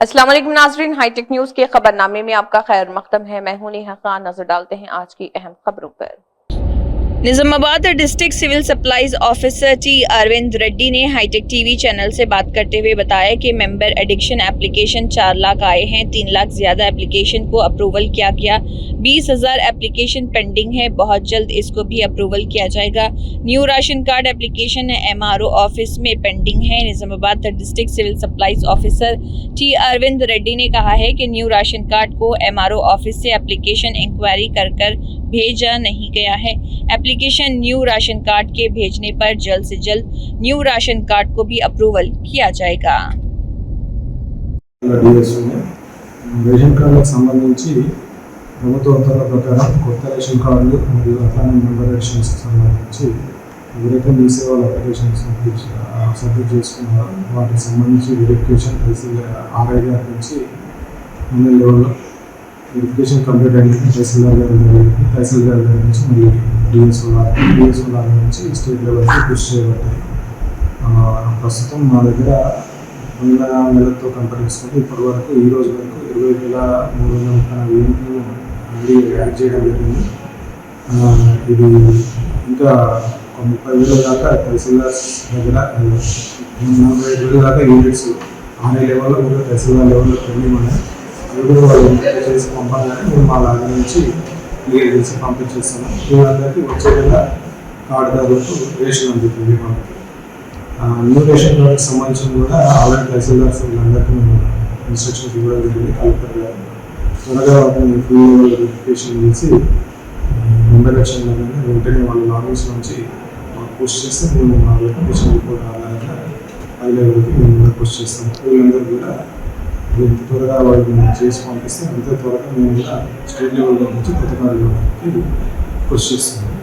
अस्सलाम वालेकुम नाज़रीन, हाईटेक न्यूज के खबरनामे में आपका खैर मकदम है। मैं हूं नेहा खान। नजर डालते हैं आज की अहम खबरों पर। Nizamabad district civil supplies officer T Arvind Reddy ने हाईटेक टीवी चैनल से बात करते हुए बताया कि मेंबर एडिक्शन एप्लीकेशन 4 लाख आए हैं, 3 लाख ज्यादा एप्लीकेशन को अप्रूवल किया गया, 20,000 एप्लीकेशन पेंडिंग है, बहुत जल्द इसको भी अप्रूवल किया जाएगा। New ration card application MRO office में पेंडिंग है। Nizamabad district civil supplies officer T Arvind Reddy ने कहा है कि न्यू राशन कार्ड को एमआरओ ऑफिस से एप्लीकेशन इंक्वायरी कर भेजा नहीं गया है। एप्लीकेशन न्यू राशन कार्ड के भेजने पर जल्द से जल्द न्यू राशन कार्ड को भी अप्रूवल किया जाएगा। రేషన్ కార్డులకు సంబంధించి ప్రభుత్వ ఉత్తర్వుల ప్రకారం కొత్త రేషన్ కార్డులు మరియు అట్లానే మెంబర్ ఎడిషన్స్ సంబంధించి ఎవరైతే మీ సేవల అప్లికేషన్స్ సబ్మిట్ చేసుకున్నారో వాటికి సంబంధించి వెరిఫికేషన్ ఆర్ఐ గారి నుంచి అన్ని లెవెల్లో వెరిఫికేషన్ కంప్లీట్ అయింది. తహసీల్దార్ గారి నుంచి మరియు డిఎస్ఓ గారి నుంచి స్టేట్ లెవెల్కి పుష్ చేయబడ్డాయి. ప్రస్తుతం మా దగ్గర పోయిన నెలతో కంపేర్ చేసుకుంటే ఇప్పటి వరకు ఈ రోజు వరకు 20,330 యూనిట్లు యాడ్ చేయడం జరిగింది. ఇది ఇంకా 30,000 దాకా తహసీల్దార్స్ దగ్గర 45,000 దాకా యూనిట్స్ ఆర్ఐ లెవెల్లో మరియు తహసీల్దార్ లెవెల్లో పెండింగ్ ఉన్నాయి. అవి కూడా వాళ్ళు చేసి పంపగానే మేము మా దగ్గర నుంచి క్లియర్ చేసి పంపించేస్తాము. వీళ్ళందరికీ వచ్చే నెల కార్డుదారులకు రేషన్ అందుతుంది. మనకి న్యూ రేషన్ కార్డుకి సంబంధించిన కూడా ఆల్రెడీ తహసీల్దార్స్ వీళ్ళందరికీ మేము ఇన్స్ట్రక్షన్స్ ఇవ్వడం జరిగింది. కలెక్టర్ గారు త్వరగా వాటిని ఫుల్ లెవెల్ వెరిఫికేషన్ చేసి మెంబర్ ఎలక్షన్లో వెంటనే వాళ్ళ లాగిన్స్ నుంచి పోస్ట్ చేస్తే మేము మా వెరిఫికేషన్ రిపోర్ట్ ఆధారంగా హై లెవెల్కి మేము పోస్ట్ చేస్తాము. వీళ్ళందరూ కూడా ఎంత త్వరగా వాళ్ళు చేసి పంపిస్తే అంతే త్వరగా మేము కూడా స్టేట్ లెవెల్లో నుంచి కొత్త కార్డు కృషి చేస్తున్నాం.